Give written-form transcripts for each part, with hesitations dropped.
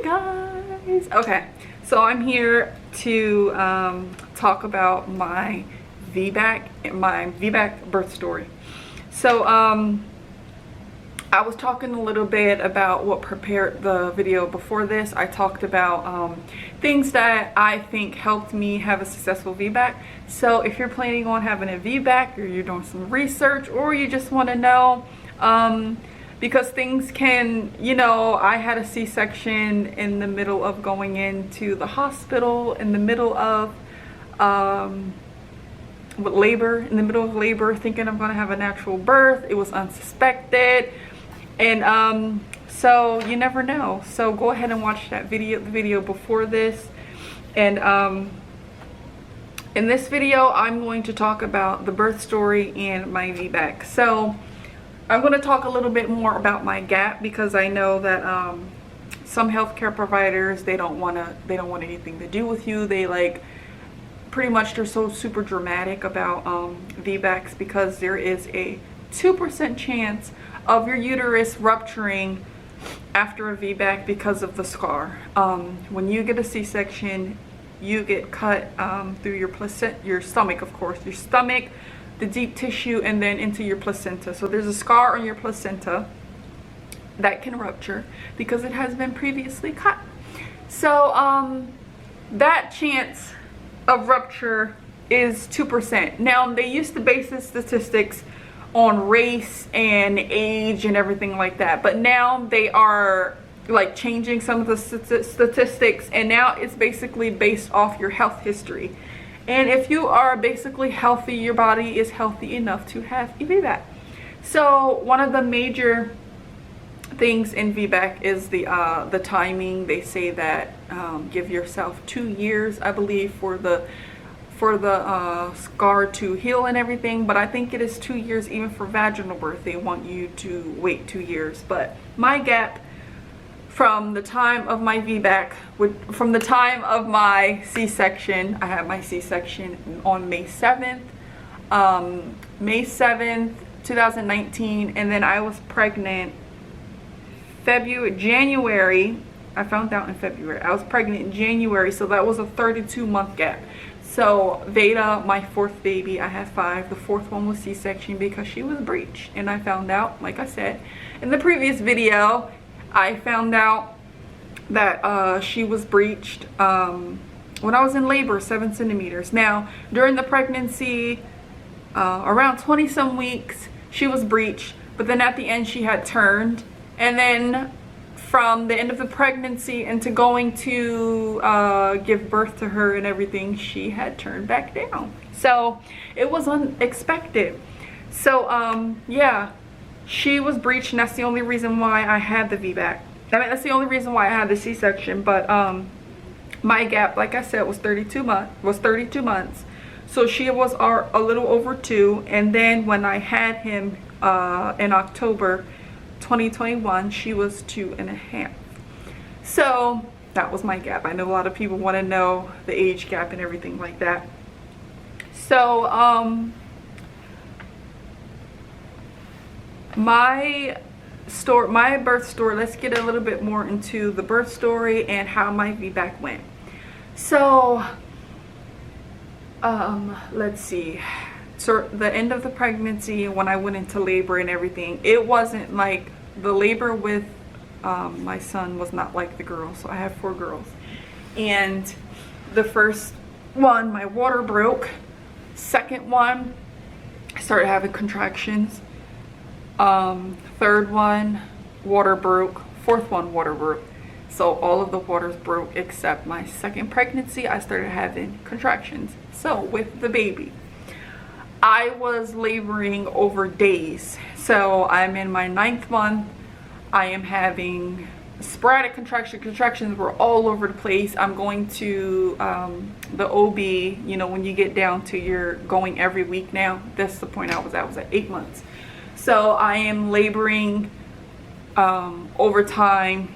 guys. Okay, so I'm here to talk about my VBAC birth story. So I was talking a little bit about what prepared the video before this. I talked about things that I think helped me have a successful VBAC. So if you're planning on having a VBAC, or you're doing some research, or you just want to know, because things can, you know, I had a C-section in the middle of going into the hospital, in the middle of labor, thinking I'm going to have a natural birth. It was unsuspected, and so you never know. So go ahead and watch that video, the video before this. And in this video, I'm going to talk about the birth story and my VBAC. So I'm going to talk a little bit more about my gap, because I know that some healthcare providers, they don't want anything to do with you. They like, pretty much, they're so super dramatic about VBACs, because there is a 2% chance of your uterus rupturing after a VBAC because of the scar. When you get a C-section, you get cut through your stomach, of course, your stomach, the deep tissue, and then into your placenta. So there's a scar on your placenta that can rupture because it has been previously cut. So that chance of rupture is 2%. Now, they used to base the statistics on race and age and everything like that, but now they are like changing some of the statistics, and now it's basically based off your health history. And if you are basically healthy, your body is healthy enough to have a VBAC. So one of the major things in VBAC is the timing. They say that give yourself 2 years, I believe, for the scar to heal and everything. But I think it is 2 years even for vaginal birth. They want you to wait 2 years. But my gap from the time of my VBAC, from the time of my C-section, I had my C-section on May 7th, 2019, and then I was pregnant January. I found out in February. I was pregnant in January, so that was a 32-month gap. So Veda, my fourth baby, I had 5. The fourth one was C-section because she was breached, and I found out, like I said in the previous video, I found out that she was breached when I was in labor, 7 centimeters. Now, during the pregnancy, around 20 some weeks, she was breached, but then at the end she had turned. And then from the end of the pregnancy into going to give birth to her and everything, she had turned back down. So it was unexpected. So yeah, she was breached, and that's the only reason why I had the VBAC. I mean, that's the only reason why I had the C-section. But my gap, like I said, was 32 months. So she was a little over 2. And then when I had him in October 2021, she was 2.5. So that was my gap. I know a lot of people want to know the age gap and everything like that. So my birth story, let's get a little bit more into the birth story and how my VBAC went. So let's see. So the end of the pregnancy, when I went into labor and everything, it wasn't like the labor with my son was not like the girls. So I have 4 girls, and the first one, my water broke. Second one, I started having contractions. Third one, water broke. Fourth one, water broke. So all of the waters broke except my second pregnancy. I started having contractions. So with the baby, I was laboring over days. So I'm in my 9th month. I am having sporadic contractions were all over the place. I'm going to the OB, you know, when you get down to your going every week now. That's the point I was at 8 months. So I am laboring over time.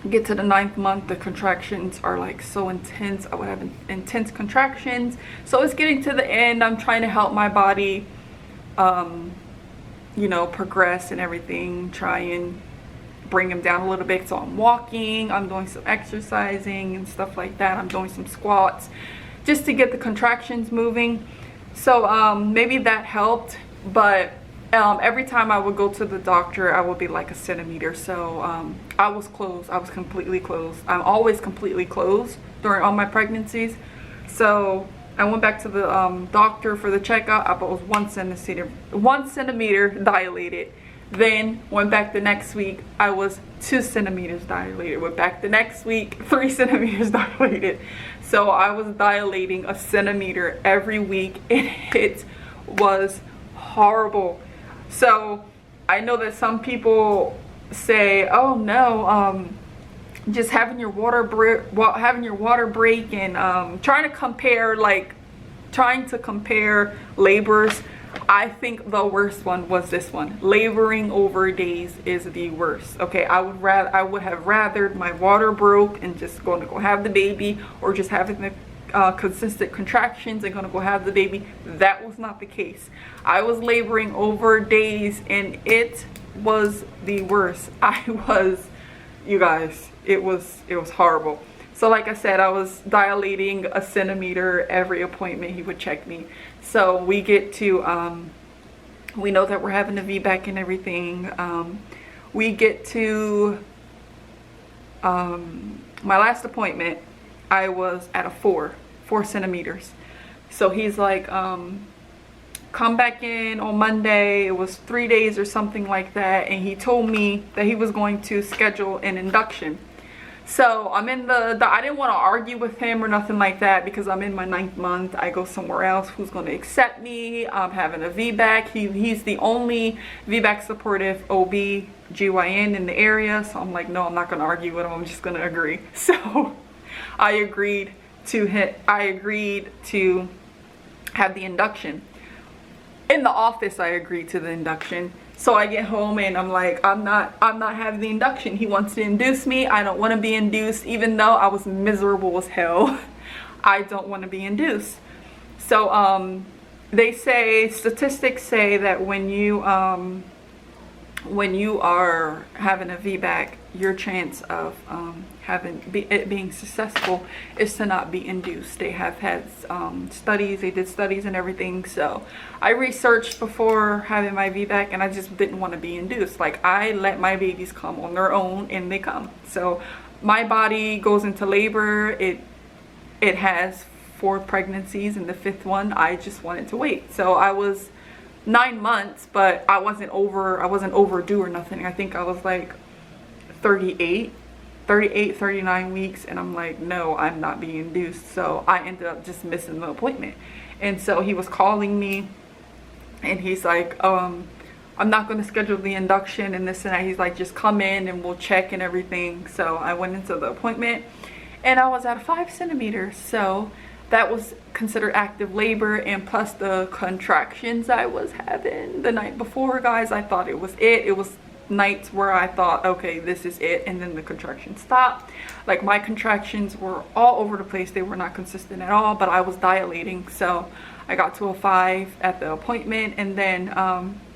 Get to the 9th month, the contractions are like so intense. I would have intense contractions. So it's getting to the end. I'm trying to help my body you know, progress and everything, try and bring him down a little bit. So I'm walking, I'm doing some exercising and stuff like that. I'm doing some squats just to get the contractions moving. So maybe that helped, but every time I would go to the doctor, I would be like a centimeter. So I was closed. I was completely closed. I'm always completely closed during all my pregnancies. So I went back to the doctor for the checkup. I was 1 centimeter dilated. Then went back the next week, I was 2 centimeters dilated. Went back the next week, 3 centimeters dilated. So I was dilating a centimeter every week, and it was horrible. So I know that some people say, oh no, just having your water break and trying to compare labors. I think the worst one was this one. Laboring over days is the worst. Okay, I would have rathered my water broke and just going to go have the baby, or just having the consistent contractions and gonna go have the baby. That was not the case. I was laboring over days, and it was the worst. You guys, it was horrible. So like I said, I was dilating a centimeter every appointment he would check me. So we get to, we know that we're having a VBAC and everything. We get to, my last appointment, I was at a 4 centimeters. So he's like, come back in on Monday. It was 3 days or something like that. And he told me that he was going to schedule an induction. So I'm in I didn't want to argue with him or nothing like that, because I'm in my 9th month. I go somewhere else. Who's going to accept me? I'm having a VBAC. He's the only VBAC supportive OB/GYN in the area. So I'm like, no, I'm not going to argue with him. I'm just going to agree. So I agreed to have the induction. In the office, I agreed to the induction. So I get home and I'm like, I'm not having the induction. He wants to induce me. I don't want to be induced, even though I was miserable as hell. I don't want to be induced. So they say, statistics say that when you are having a VBAC, your chance of it being successful is to not be induced. They have had studies, they did studies and everything. So I researched before having my VBAC, and I just didn't want to be induced. Like, I let my babies come on their own, and they come. So my body goes into labor. It has 4 pregnancies, and the 5th one, I just wanted to wait. So I was 9 months, but I wasn't overdue or nothing. I think I was like 38, 39 weeks, and I'm like, no, I'm not being induced. So I ended up just missing the appointment. And so he was calling me, and he's like, I'm not going to schedule the induction and this and that. He's like, just come in and we'll check and everything. So I went into the appointment, and I was at 5 centimeters. So that was considered active labor, and plus the contractions I was having the night before, guys, I thought it was it. It was nights where I thought, okay, this is it, and then the contractions stopped. Like, my contractions were all over the place. They were not consistent at all, but I was dilating. So I got to a 5 at the appointment, and then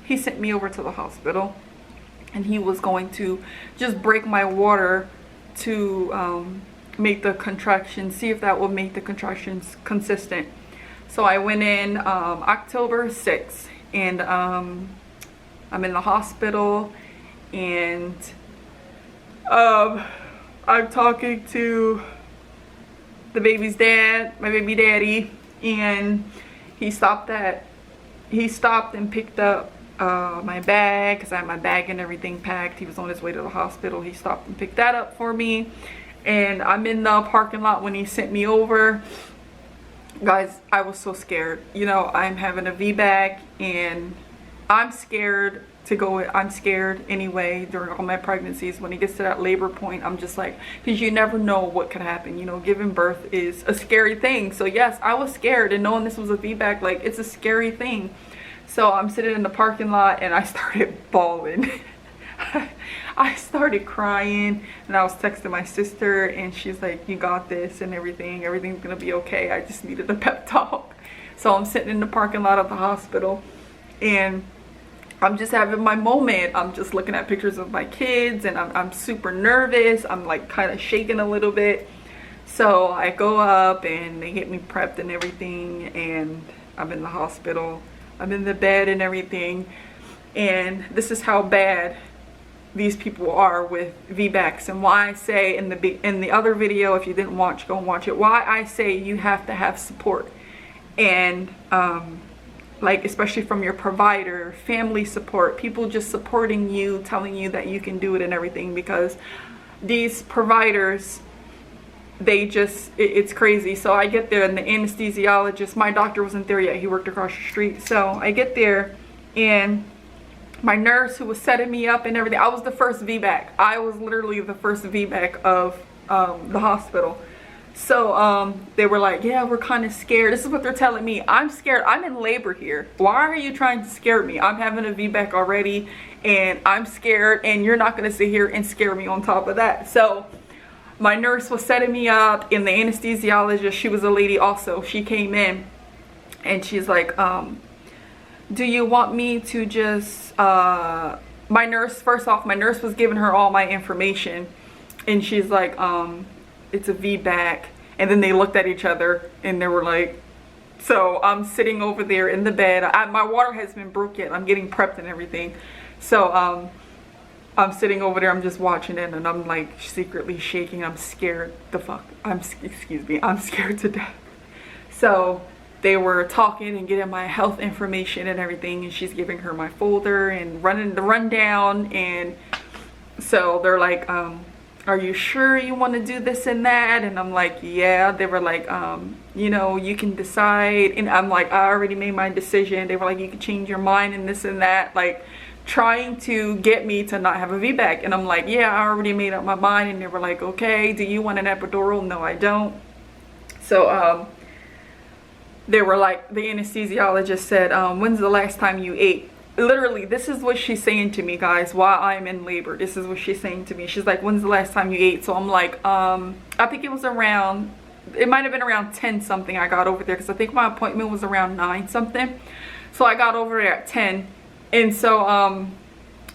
he sent me over to the hospital, and he was going to just break my water to make the contractions, see if that would make the contractions consistent. So I went in October 6th, and I'm in the hospital, and I'm talking to the baby's dad, my baby daddy, and he stopped and picked up my bag, because I had my bag and everything packed. He was on his way to the hospital. He stopped and picked that up for me. And I'm in the parking lot when he sent me over. Guys, I was so scared. You know, I'm having a VBAC, and I'm scared to go. I'm scared anyway during all my pregnancies. When it gets to that labor point, I'm just like, because you never know what could happen. You know, giving birth is a scary thing. So yes, I was scared, and knowing this was a VBAC, like, it's a scary thing. So I'm sitting in the parking lot, and I started bawling. I started crying, and I was texting my sister, and she's like, you got this and everything's gonna be okay. I just needed a pep talk. So I'm sitting in the parking lot of the hospital, and I'm just having my moment. I'm just looking at pictures of my kids, and I'm super nervous. I'm like kind of shaking a little bit. So I go up and they get me prepped and everything, and I'm in the hospital. I'm in the bed and everything. And this is how bad these people are with VBACs, and why I say in the other video, if you didn't watch, go and watch it, why I say you have to have support. And like especially from your provider, family support, people just supporting you, telling you that you can do it and everything, because these providers, they just, it's crazy. So I get there, and the anesthesiologist, my doctor wasn't there yet, he worked across the street. So I get there, and my nurse who was setting me up and everything, I was the first VBAC. I was literally the first VBAC of the hospital. So they were like, yeah, we're kind of scared. This is what they're telling me. I'm scared. I'm in labor here. Why are you trying to scare me? I'm having a VBAC already, and I'm scared, and you're not going to sit here and scare me on top of that. So my nurse was setting me up, and the anesthesiologist, she was a lady also. She came in, and she's like, do you want me to just, my nurse, first off, my nurse was giving her all my information, and she's like, it's a VBAC. And then they looked at each other, and they were like, so I'm sitting over there in the bed. My water has been broke yet. I'm getting prepped and everything. So I'm sitting over there, I'm just watching it, and I'm like secretly shaking. I'm scared the fuck. Excuse me, I'm scared to death. So they were talking and getting my health information and everything, and she's giving her my folder and running the rundown. And so they're like, are you sure you want to do this and that? And I'm like, yeah. They were like, you know, you can decide. And I'm like, I already made my decision. They were like, you can change your mind and this and that, like trying to get me to not have a VBAC. And I'm like, yeah, I already made up my mind. And they were like, okay, do you want an epidural? No, I don't. So they were like, the anesthesiologist said, when's the last time you ate? Literally, this is what she's saying to me, guys, while I'm in labor. This is what she's saying to me. She's like, when's the last time you ate? So I'm like, I think it was around, it might have been around 10 something I got over there, because I think my appointment was around 9 something. So I got over there at 10. And so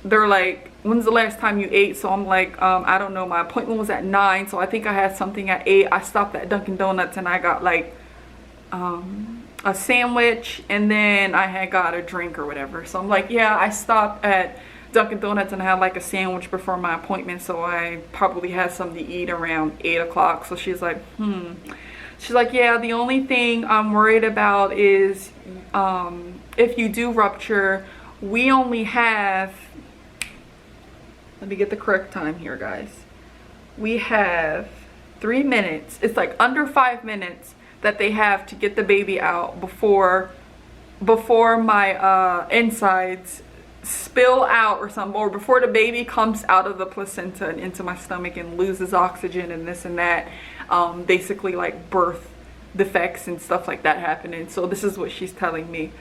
they're like, when's the last time you ate? So I'm like, I don't know, my appointment was at 9, so I think I had something at 8. I stopped at Dunkin' Donuts, and I got like a sandwich, and then I had got a drink or whatever. So I'm like, yeah, I stopped at Dunkin' Donuts and I had like a sandwich before my appointment, so I probably had something to eat around 8 o'clock. So she's like, she's like, yeah, the only thing I'm worried about is if you do rupture, we only have, let me get the correct time here, guys, we have 3 minutes. It's like under 5 minutes that they have to get the baby out before my insides spill out or something, or before the baby comes out of the placenta and into my stomach and loses oxygen and this and that. Basically like birth defects and stuff like that happening. So this is what she's telling me.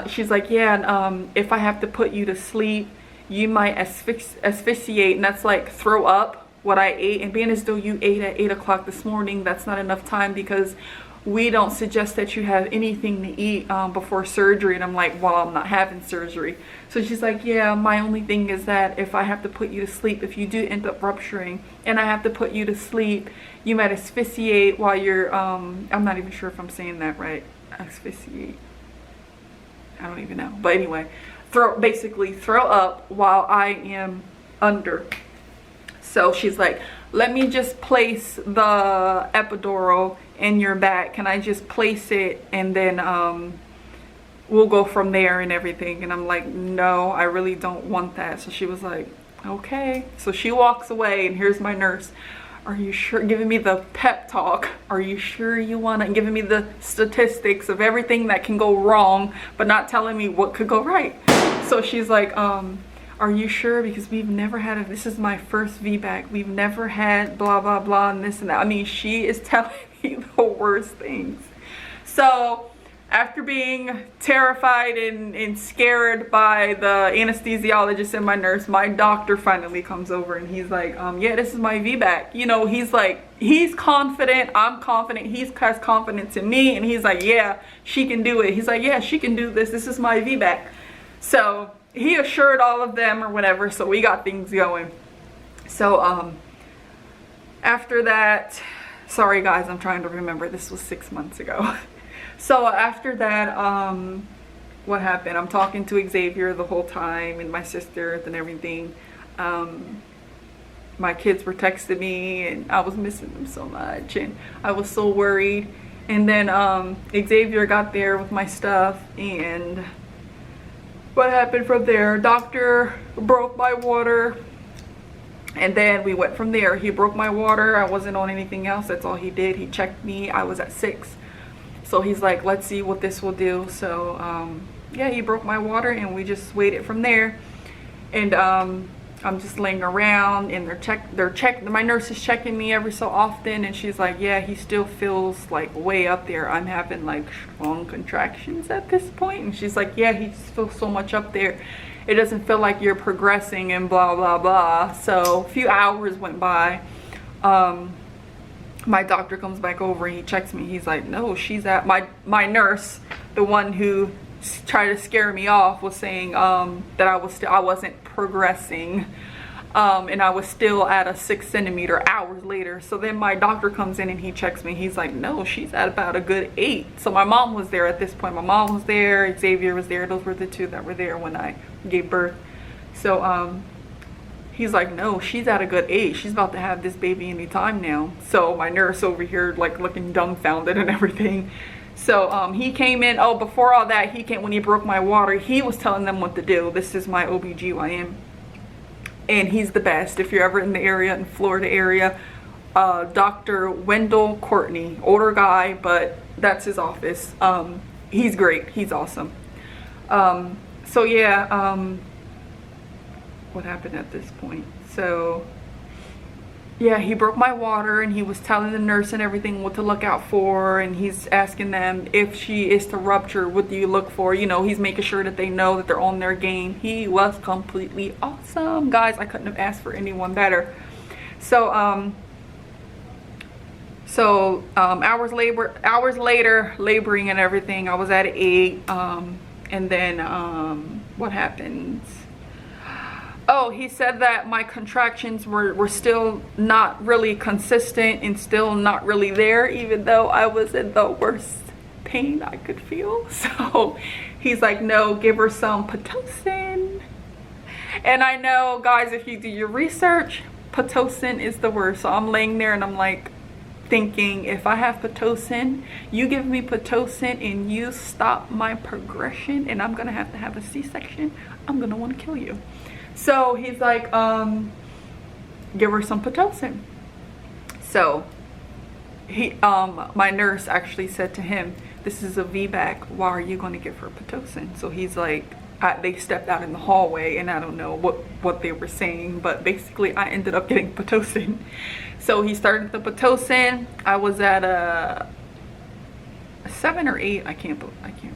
She's like, yeah, and if I have to put you to sleep, you might asphyxiate, and that's like throw up what I ate. And being as though you ate at 8 o'clock this morning, that's not enough time, because we don't suggest that you have anything to eat before surgery. And I'm like, well, I'm not having surgery. So she's like, yeah, my only thing is that if I have to put you to sleep, if you do end up rupturing and I have to put you to sleep, you might asphyxiate while you're I'm not even sure if I'm saying that right. Asphyxiate, I don't even know, but anyway, basically throw up while I am under. So she's like, let me just place the epidural in your back. Can I just place it, and then we'll go from there and everything? And I'm like, no, I really don't want that. So she was like, okay. So she walks away, and here's my nurse. Are you sure? Giving me the pep talk. Are you sure you want to? Giving me the statistics of everything that can go wrong, but not telling me what could go right. So she's like, are you sure? Because we've never had this is my first VBAC. We've never had blah, blah, blah, and this and that. I mean, she is telling me the worst things. So after being terrified and scared by the anesthesiologist and my nurse, my doctor finally comes over, and he's like, yeah, this is my VBAC. You know, he's like, he's confident, I'm confident, he has confidence in me, and he's like, yeah, she can do it. He's like, yeah, she can do this. This is my VBAC. So he assured all of them or whatever, so we got things going. So after that, sorry guys, I'm trying to remember, this was 6 months ago. So after that, what happened? I'm talking to Xavier the whole time, and my sister and everything. My kids were texting me, and I was missing them so much, and I was so worried. And then Xavier got there with my stuff, and what happened from there? Doctor broke my water, and then we went from there. He broke my water. I wasn't on anything else. That's all he did. He checked me. I was at 6. So he's like, let's see what this will do. So yeah, he broke my water, and we just waited from there. And I'm just laying around, and my nurse is checking me every so often, and she's like, yeah, he still feels like way up there. I'm having like strong contractions at this point. And she's like, yeah, he feels so much up there. It doesn't feel like you're progressing and blah, blah, blah. So a few hours went by. My doctor comes back over and he checks me. He's like, no, she's at my nurse, the one who tried to scare me off, was saying that I wasn't progressing, and I was still at a 6 centimeter hours later. So then my doctor comes in and he checks me. He's like, no, she's at about a good 8. So my mom was there at this point. My mom was there, Xavier was there. Those were the 2 that were there when I gave birth. So he's like, no, she's at a good 8. She's about to have this baby anytime now. So my nurse over here like looking dumbfounded and everything. So he came in. Oh, before all that, he came when he broke my water. He was telling them what to do. This is my OBGYN, and he's the best. If you're ever in the area, in Florida area, Dr. Wendell Courtney, older guy, but that's his office. He's great. He's awesome. So yeah, what happened at this point? So yeah, he broke my water, and he was telling the nurse and everything what to look out for, and he's asking them, if she is to rupture, what do you look for? You know, he's making sure that they know that they're on their game. He was completely awesome, guys. I couldn't have asked for anyone better. So hours later, laboring and everything, I was at 8. And then what happens? Oh, he said that my contractions were still not really consistent and still not really there, even though I was in the worst pain I could feel. So he's like, no, give her some Pitocin. And I know, guys, if you do your research, Pitocin is the worst. So I'm laying there and I'm like thinking, if I have Pitocin, you give me Pitocin and you stop my progression and I'm gonna have to have a C-section, I'm gonna want to kill you. So he's like, give her some Pitocin. So my nurse actually said to him, this is a VBAC, why are you going to give her Pitocin? So he's like, they stepped out in the hallway, and I don't know what they were saying, but basically I ended up getting Pitocin. So he started the Pitocin. I was at a 7 or 8, I can't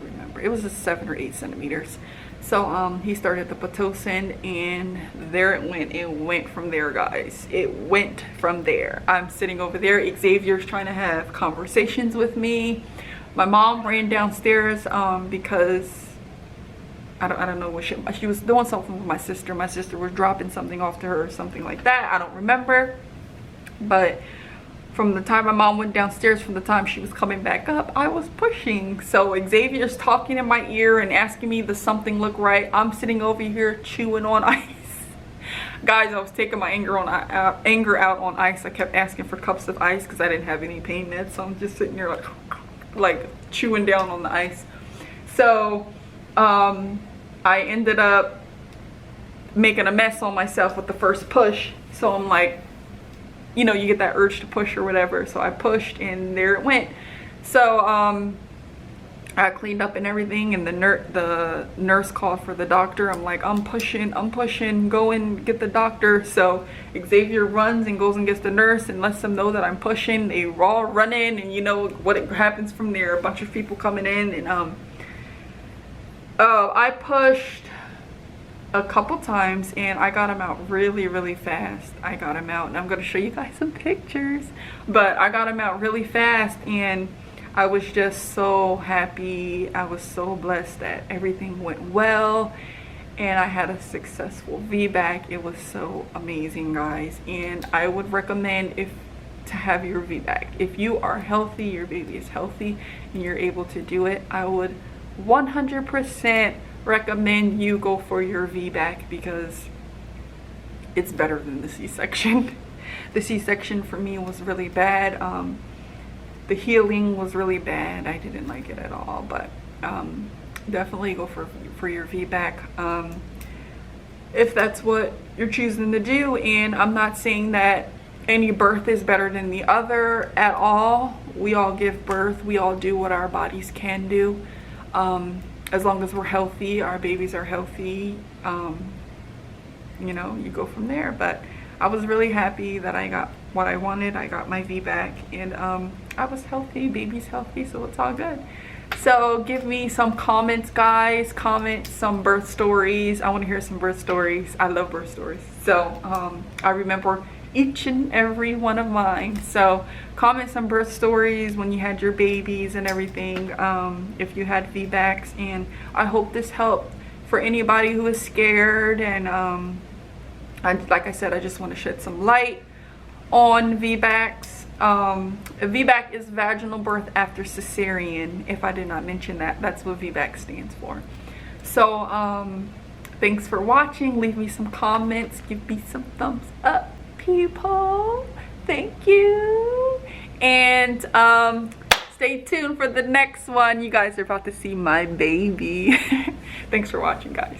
remember. It was a 7 or 8 centimeters. So he started the Pitocin, and there it went. It went from there, guys. It went from there. I'm sitting over there. Xavier's trying to have conversations with me. My mom ran downstairs because I don't know what she was doing something with my sister. My sister was dropping something off to her or something like that. I don't remember. But from the time my mom went downstairs, from the time she was coming back up, I was pushing. So Xavier's talking in my ear and asking me, does something look right? I'm sitting over here chewing on ice. Guys, I was taking my anger out on ice. I kept asking for cups of ice because I didn't have any pain meds. So I'm just sitting here like chewing down on the ice. So I ended up making a mess on myself with the first push. So I'm like, you know, you get that urge to push or whatever. So I pushed, and there it went. So I cleaned up and everything, and the nurse called for the doctor. I'm like, I'm pushing, go and get the doctor. So Xavier runs and goes and gets the nurse and lets them know that I'm pushing. They all run in, and you know what happens from there. A bunch of people coming in, and I pushed a couple times, and I got him out really fast. I got him out, and I'm going to show you guys some pictures, but I got him out really fast, and I was just so happy. I was so blessed that everything went well, and I had a successful VBAC. It was so amazing, guys, and I would recommend to have your VBAC. If you are healthy, your baby is healthy, and you're able to do it, I would 100% recommend you go for your VBAC because it's better than the C-section. The C-section for me was really bad. The healing was really bad. I didn't like it at all, but definitely go for your VBAC if that's what you're choosing to do. And I'm not saying that any birth is better than the other at all. We all give birth. We all do what our bodies can do. As long as we're healthy, our babies are healthy, you know, you go from there. But I was really happy that I got what I wanted. I got my VBAC, and I was healthy, baby's healthy, so it's all good. So give me some comments, guys. Comment some birth stories. I want to hear some birth stories. I love birth stories. So I remember each and every one of mine. So comment some birth stories when you had your babies and everything, if you had VBACs. And I hope this helped for anybody who is scared. And like I said, I just want to shed some light on VBACs. A VBAC is vaginal birth after cesarean. If I did not mention that, that's what VBAC stands for. So thanks for watching. Leave me some comments. Give me some thumbs up, people. Thank you. And stay tuned for the next one. You guys are about to see my baby. Thanks for watching, guys.